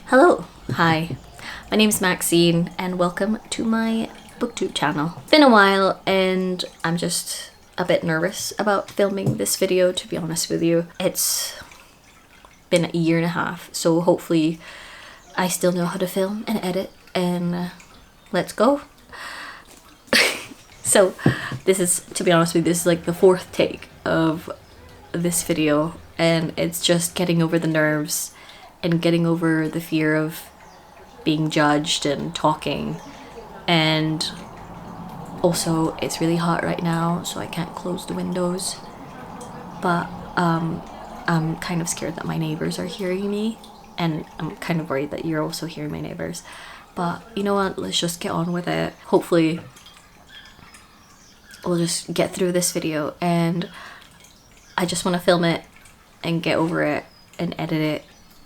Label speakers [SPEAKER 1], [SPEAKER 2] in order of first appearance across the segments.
[SPEAKER 1] Hello, hi, my name is Maxine and welcome to my booktube channel. It's been a while and I'm just a bit nervous about filming this video, to be honest with you. It's been a year and a half, so hopefully I still know how to film and edit, and let's go. So this is, to be honest with you, this is like the fourth take of this video, and it's just getting over the nerves and getting over the fear of being judged and talking. And also it's really hot right now, so I can't close the windows, but I'm kind of scared that my neighbors are hearing me, and I'm kind of worried that you're also hearing my neighbors. But you know what, let's just get on with it. Hopefully we'll just get through this video, and I just want to film it and get over it and edit it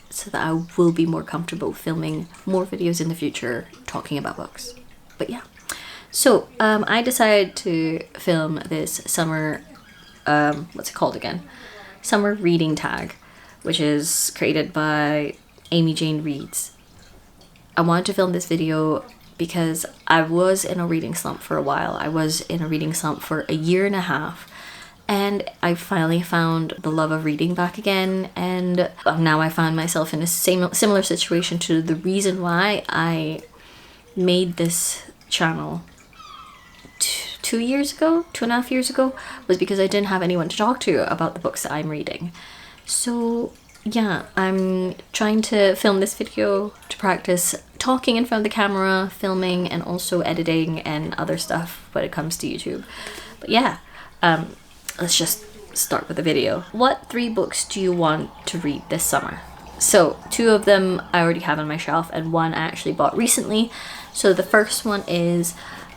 [SPEAKER 1] so that I will be more comfortable filming more videos in the future talking about books. But yeah, so I decided to film this summer, what's it called again? Summer reading tag, which is created by Amy Jane Reads. I wanted to film this video because I was in a reading slump for a while. I was in a reading slump for a year and a half, and I finally found the love of reading back again, and now I find myself in a similar situation to the reason why I made this channel 2.5 years ago, was because I didn't have anyone to talk to about the books that I'm reading. So yeah, I'm trying to film this video to practice talking in front of the camera, filming, and also editing and other stuff when it comes to YouTube. But yeah, let's just start with the video. What 3 books do you want to read this summer? So 2 of them I already have on my shelf, and 1 I actually bought recently. So the first one is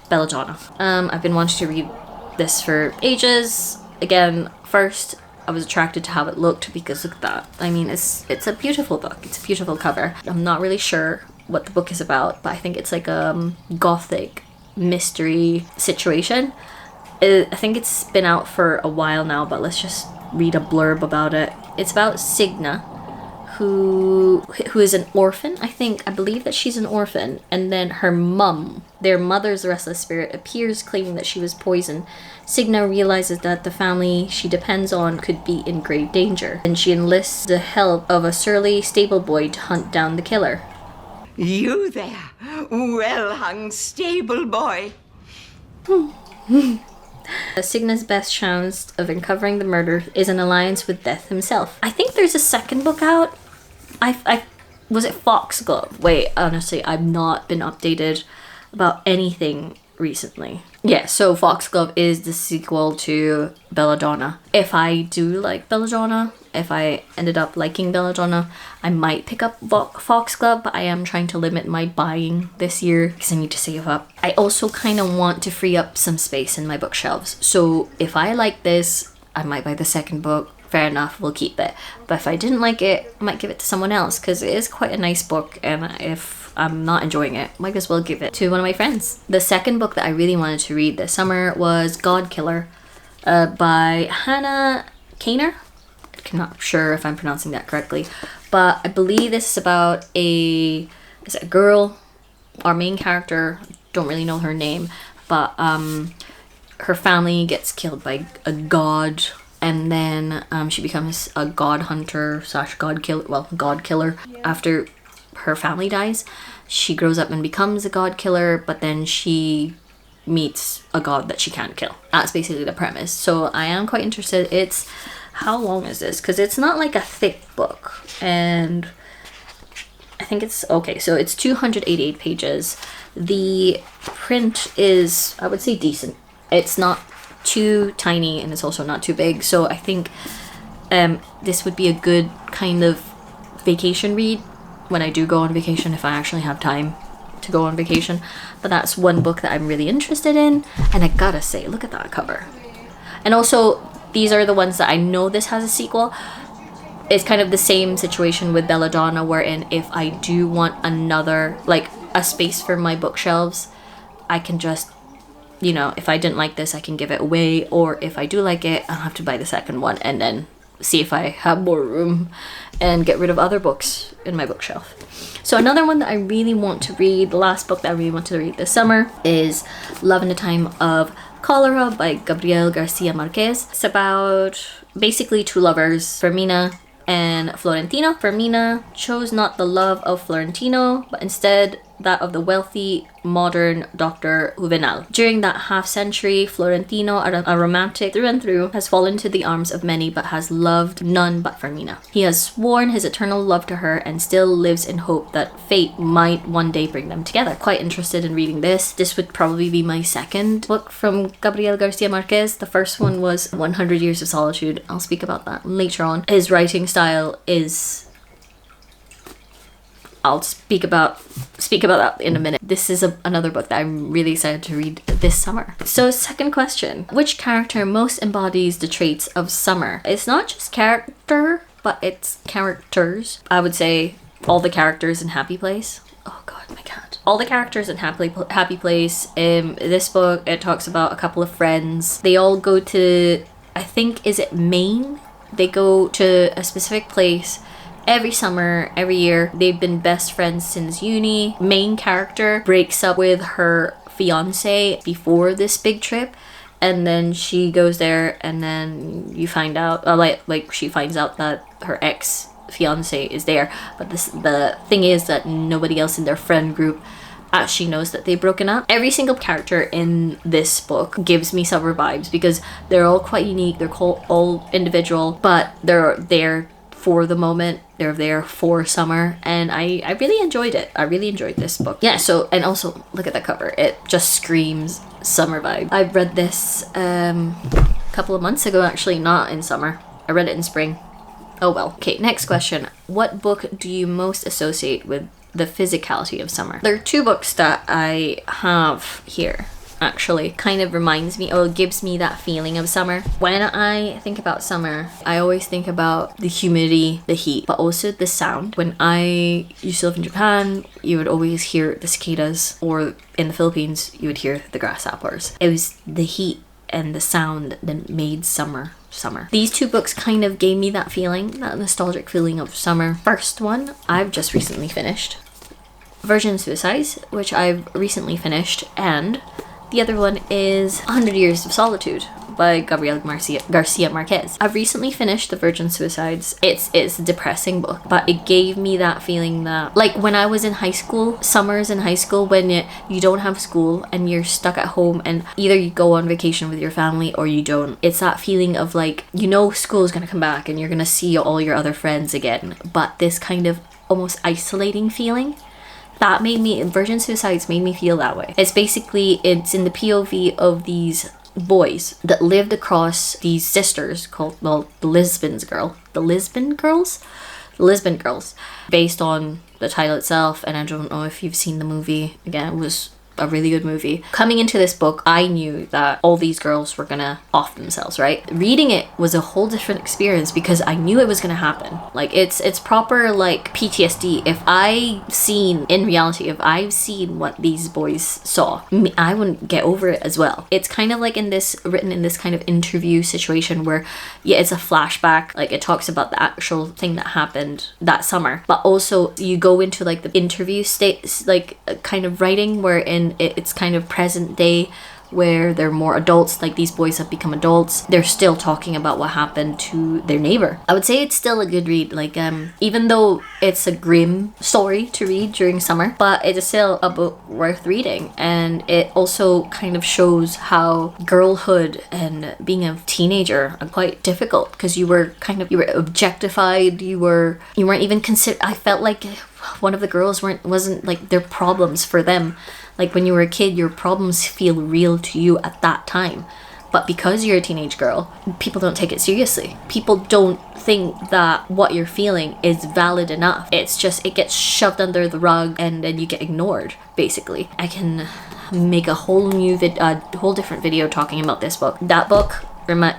[SPEAKER 1] Belladonna. I've been wanting to read this for ages. Again, first I was attracted to how it looked because look at that. I mean, it's a beautiful book. It's a beautiful cover. I'm not really sure what the book is about, but I think it's like a gothic mystery situation. I think it's been out for a while now, but let's just read a blurb about it. It's about Signa, who is an orphan. I believe that she's an orphan, and then her mum, their mother's restless spirit, appears claiming that she was poisoned. Signa realizes that the family she depends on could be in grave danger, and she enlists the help of a surly stable boy to hunt down the killer.
[SPEAKER 2] You there, well-hung stable boy.
[SPEAKER 1] Signa's best chance of uncovering the murder is an alliance with Death himself. I think there's a second book out. Was it Foxglove? Wait, honestly, I've not been updated about anything recently. Yeah, so Foxglove is the sequel to Belladonna. If I do like Belladonna, if I ended up liking Belladonna, I might pick up Foxglove, but I am trying to limit my buying this year because I need to save up. I also kind of want to free up some space in my bookshelves. So if I like this, I might buy the second book. Fair enough, we'll keep it. But if I didn't like it, I might give it to someone else because it is quite a nice book, and if I'm not enjoying it, might as well give it to one of my friends. The second book that I really wanted to read this summer was God Killer by Hannah Kaner. I'm not sure if I'm pronouncing that correctly, but I believe this is about a girl, our main character. Don't really know her name, but her family gets killed by a god, and then she becomes a god hunter / god killer after her family dies. She grows up and becomes a god killer, but then she meets a god that she can't kill. That's basically the premise. So I am quite interested. It's, how long is this? Because it's not like a thick book, and I think it's okay. So it's 288 pages. The print is, I would say, decent. It's not too tiny, and it's also not too big. So I think this would be a good kind of vacation read when I do go on vacation, if I actually have time to go on vacation. But that's one book that I'm really interested in, and I gotta say, look at that cover. And also, these are the ones that I know this has a sequel. It's kind of the same situation with Belladonna, wherein if I do want another, like a space for my bookshelves, I can just, you know, if I didn't like this, I can give it away, or if I do like it, I'll have to buy the second one and then see if I have more room and get rid of other books in my bookshelf. So another one that I really want to read, the last book that I really want to read this summer, is Love in a Time of Cholera by Gabriel Garcia Marquez. It's about basically two lovers, Fermina and Florentino. Fermina chose not the love of Florentino, but instead that of the wealthy, modern Dr. Juvenal. During that half century, Florentino, a romantic through and through, has fallen into the arms of many but has loved none but Fermina. He has sworn his eternal love to her and still lives in hope that fate might one day bring them together. Quite interested in reading this. This would probably be my second book from Gabriel Garcia Marquez. The first one was 100 Years of Solitude. I'll speak about that later on. His writing style is... I'll speak about that in a minute. This is another book that I'm really excited to read this summer. So second question, which character most embodies the traits of summer? It's not just character, but it's characters. I would say all the characters in Happy Place. Oh god, my cat. All the characters in Happy Place. This book, it talks about a couple of friends. They all go to, I think, is it Maine? They go to a specific place every summer, every year. They've been best friends since uni. Main character breaks up with her fiance before this big trip, and then she goes there, and then you find out, like she finds out that her ex fiance is there. But the thing is that nobody else in their friend group actually knows that they've broken up. Every single character in this book gives me summer vibes because they're all quite unique. They're all individual, but they're there for the moment. They're there for summer, and I really enjoyed it. I really enjoyed this book. Yeah, so, and also look at the cover. It just screams summer vibe. I read this a couple of months ago, actually, not in summer. I read it in spring. Oh well. Okay, next question. What book do you most associate with the physicality of summer? There are two books that I have here. Actually kind of reminds me, or gives me that feeling of summer. When I think about summer, I always think about the humidity, the heat, but also the sound. When I used to live in Japan, you would always hear the cicadas, or in the Philippines, you would hear the grasshoppers. It was the heat and the sound that made summer. These two books kind of gave me that feeling, that nostalgic feeling of summer. First one, I've just recently finished. Virgin Suicides, which I've recently finished, and the other one is 100 Years of Solitude by Gabriel Garcia Marquez. I've recently finished The Virgin Suicides. It's a depressing book, but it gave me that feeling that, like when I was in high school, summers in high school, when you don't have school and you're stuck at home, and either you go on vacation with your family or you don't. It's that feeling of like, you know, school is gonna come back and you're gonna see all your other friends again, but this kind of almost isolating feeling. That made me, Virgin Suicides made me feel that way. It's in the POV of these boys that lived across these sisters called, well, the Lisbon Girls, based on the title itself. And I don't know if you've seen the movie. Again, it was a really good movie. Coming into this book, I knew that all these girls were gonna off themselves, right? Reading it was a whole different experience because I knew it was gonna happen. Like it's proper like PTSD. If I've seen what these boys saw, I wouldn't get over it as well. It's kind of like written in this kind of interview situation where, yeah, it's a flashback. Like it talks about the actual thing that happened that summer, but also you go into like the interview state, like kind of writing wherein it's kind of present day where they're more adults, like these boys have become adults. They're still talking about what happened to their neighbor. I would say it's still a good read, like even though it's a grim story to read during summer, but it is still a book worth reading. And it also kind of shows how girlhood and being a teenager are quite difficult, because you were objectified, you weren't even considered. I felt like one of the girls wasn't like, their problems for them. Like when you were a kid, your problems feel real to you at that time. But because you're a teenage girl, people don't take it seriously. People don't think that what you're feeling is valid enough. It's just, it gets shoved under the rug and then you get ignored, basically. I can make a whole different video talking about this book. That book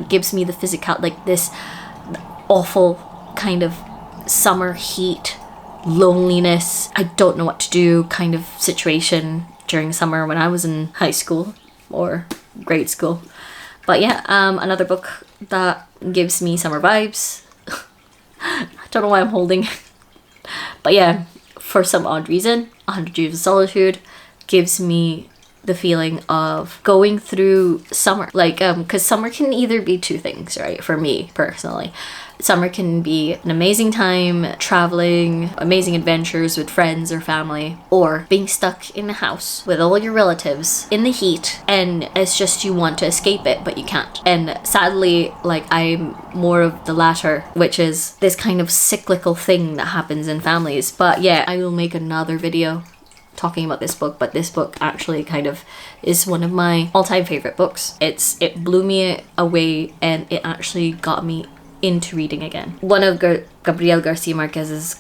[SPEAKER 1] gives me the physical, like this awful kind of summer heat, loneliness, I don't know what to do kind of situation during summer when I was in high school or grade school. But yeah, another book that gives me summer vibes. I don't know why I'm holding. But yeah, for some odd reason, 100 Years of Solitude gives me the feeling of going through summer. Like, because summer can either be two things, right? For me, personally. Summer can be an amazing time traveling, amazing adventures with friends or family, or being stuck in a house with all your relatives in the heat, and it's just you want to escape it, but you can't. And sadly, like, I'm more of the latter, which is this kind of cyclical thing that happens in families. But yeah, I will make another video talking about this book, but this book actually kind of is one of my all-time favorite books. It blew me away, and it actually got me into reading again. One of Gabriel Garcia Marquez's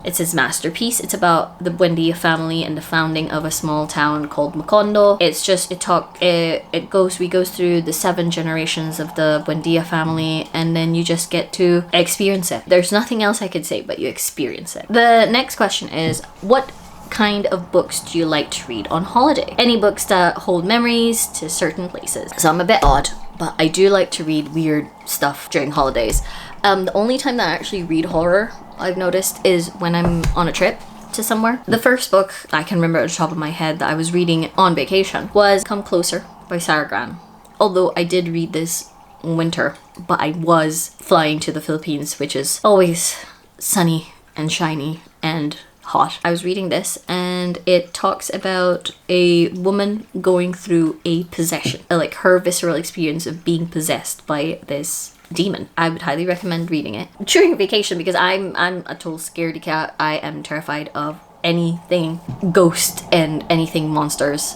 [SPEAKER 1] it's his masterpiece. It's about the Buendia family and the founding of a small town called Macondo. We go through the 7 generations of the Buendia family, and then you just get to experience it. There's nothing else I could say, but you experience it. The next question is, what kind of books do you like to read on holiday? Any books that hold memories to certain places. So I'm a bit odd, but I do like to read weird stuff during holidays. The only time that I actually read horror, I've noticed, is when I'm on a trip to somewhere. The first book I can remember at the top of my head that I was reading on vacation was Come Closer by Sarah Gran. Although I did read this in winter, but I was flying to the Philippines, which is always sunny and shiny and hot. I was reading this, and it talks about a woman going through a possession, like her visceral experience of being possessed by this demon. I would highly recommend reading it during vacation, because I'm a total scaredy cat. I am terrified of anything ghost and anything monsters.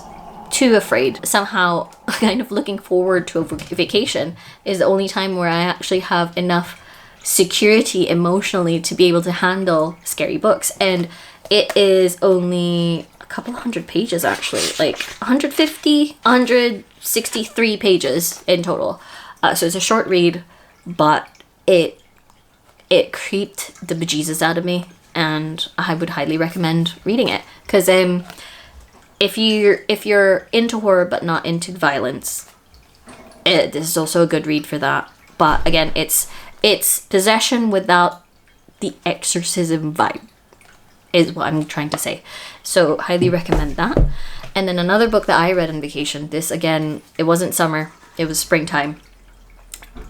[SPEAKER 1] Too afraid. Somehow, kind of looking forward to a vacation is the only time where I actually have enough security emotionally to be able to handle scary books. And it is only a couple hundred pages, actually, like 163 pages in total. So it's a short read, but it creeped the bejesus out of me, and I would highly recommend reading it, because if you're into horror but not into violence, this is also a good read for that. But again, it's possession without the exorcism vibe, is what I'm trying to say. So highly recommend that. And then another book that I read on vacation, this again, it wasn't summer, it was springtime,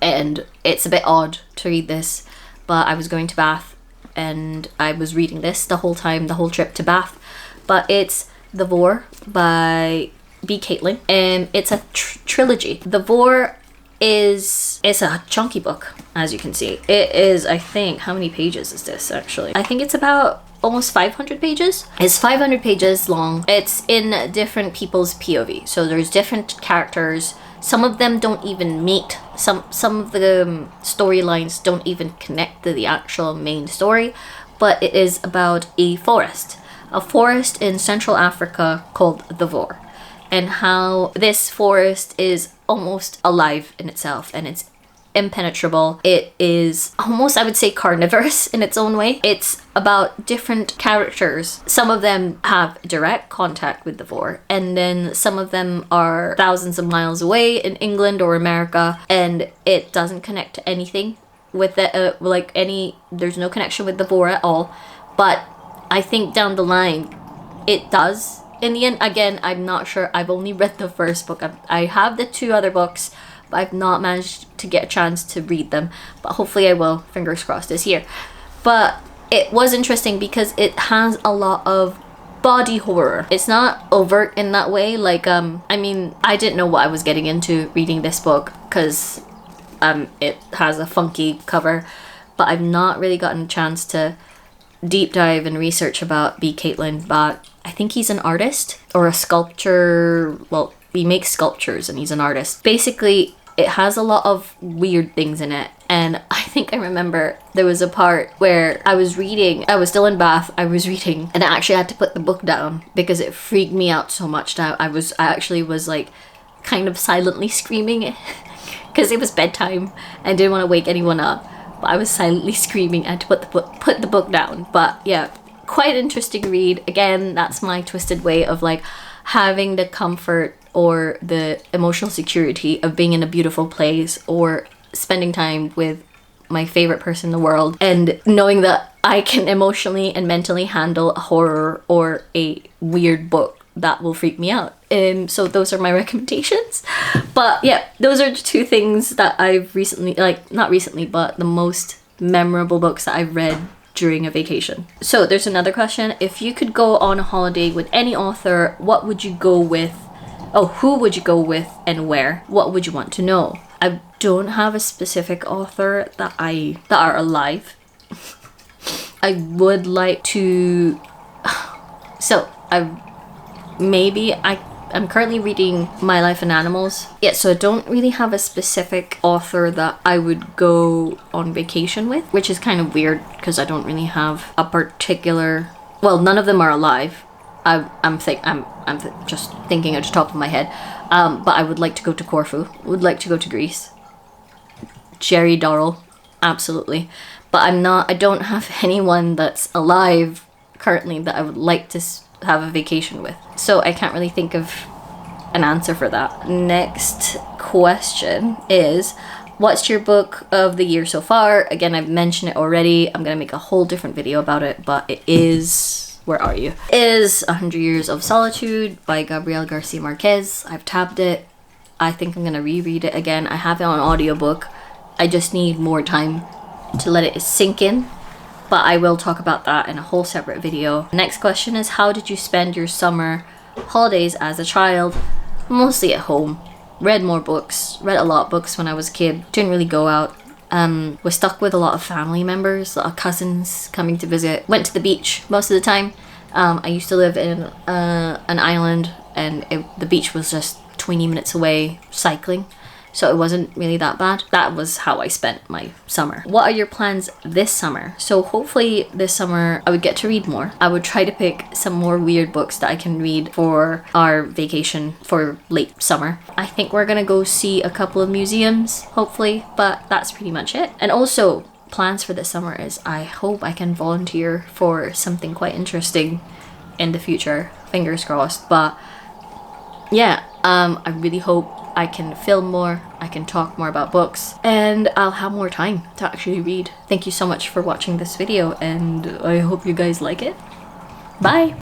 [SPEAKER 1] and it's a bit odd to read this, but I was going to Bath and I was reading this the whole trip to Bath. But it's The Vor by B. Caitlin, and it's a trilogy. The Vor it's a chunky book, as you can see. It is, I think, how many pages is this actually? I think it's about almost 500 pages. It's 500 pages long. It's in different people's POV, so there's different characters. Some of them don't even meet. Some of the storylines don't even connect to the actual main story, but it is about a forest in Central Africa called the Vor, and how this forest is almost alive in itself, and it's impenetrable. It is almost, I would say, carnivorous in its own way. It's about different characters. Some of them have direct contact with the Vor, and then some of them are thousands of miles away in England or America, and it doesn't connect to anything with it, there's no connection with the Vor at all. But I think down the line it does in the end. Again, I'm not sure. I've only read the first book. I have the 2 other books, but I've not managed to get a chance to read them, but hopefully I will, fingers crossed, this year. But it was interesting because it has a lot of body horror. It's not overt in that way. Like, I mean, I didn't know what I was getting into reading this book, because it has a funky cover, but I've not really gotten a chance to deep dive and research about B. Caitlin. But I think he's an artist or a sculptor. Well, he makes sculptures and he's an artist. Basically, it has a lot of weird things in it. And I think I remember there was a part where I was reading, I was still in Bath, I was reading, and I actually had to put the book down because it freaked me out so much that I actually was like kind of silently screaming because it was bedtime and didn't want to wake anyone up. But I was silently screaming. I had to put the book down. But yeah, quite interesting read. Again, that's my twisted way of like having the comfort or the emotional security of being in a beautiful place or spending time with my favorite person in the world, and knowing that I can emotionally and mentally handle a horror or a weird book that will freak me out. So those are my recommendations. But yeah, those are the two things that I've recently, like not recently, but the most memorable books that I've read during a vacation. So there's another question. If you could go on a holiday with any author, what would you go with? Oh, who would you go with and where? What would you want to know? I don't have a specific author that are alive. I would like to. So I'm currently reading My Life in Animals. Yeah, so I don't really have a specific author that I would go on vacation with, which is kind of weird because I don't really have a particular. Well, none of them are alive. I'm just thinking at the top of my head. But I would like to go to Corfu. Would like to go to Greece. Jerry Dorrell, absolutely. But I don't have anyone that's alive currently that I would like to have a vacation with. So I can't really think of an answer for that. Next question is, what's your book of the year so far? Again, I've mentioned it already. I'm gonna make a whole different video about it, but it is, where are you? Is 100 Years of Solitude by Gabriel Garcia Marquez. I've tabbed it. I think I'm gonna reread it again. I have it on audiobook. I just need more time to let it sink in, but I will talk about that in a whole separate video. Next question is, how did you spend your summer holidays as a child? Mostly at home. Read more books, read a lot of books when I was a kid. Didn't really go out. Was stuck with a lot of family members, a lot of cousins coming to visit. Went to the beach most of the time. I used to live in an island, and the beach was just 20 minutes away cycling. So it wasn't really that bad. That was how I spent my summer. What are your plans this summer? So hopefully this summer I would get to read more. I would try to pick some more weird books that I can read for our vacation for late summer. I think we're gonna go see a couple of museums, hopefully, but that's pretty much it. And also, plans for this summer is I hope I can volunteer for something quite interesting in the future. Fingers crossed. But yeah, I really hope I can film more, I can talk more about books, and I'll have more time to actually read. Thank you so much for watching this video, and I hope you guys like it. Bye!